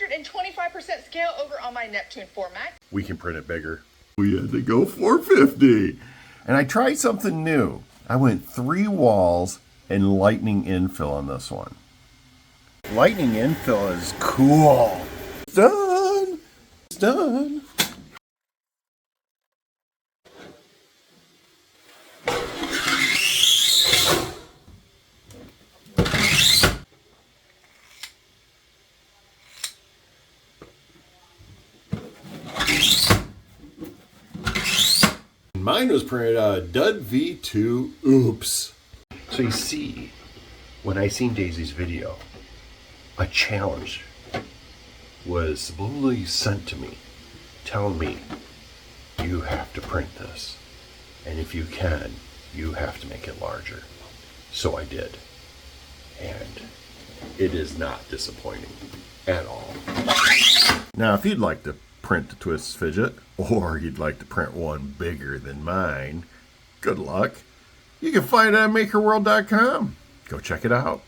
125% scale over on my Neptune format. We can print it bigger. We had to go 450. And I tried something new. I went 3 walls and lightning infill on this one. Lightning infill is cool. It's done. It's done. Mine was printed out of Dud V2 Oops. So you see, when I seen Daisy's video, a challenge was subliminally sent to me, telling me, you have to print this. And if you can, you have to make it larger. So I did. And it is not disappointing at all. Now, if you'd like to print the Twist Fidget, or you'd like to print one bigger than mine, good luck. You can find it on MakerWorld.com. Go check it out.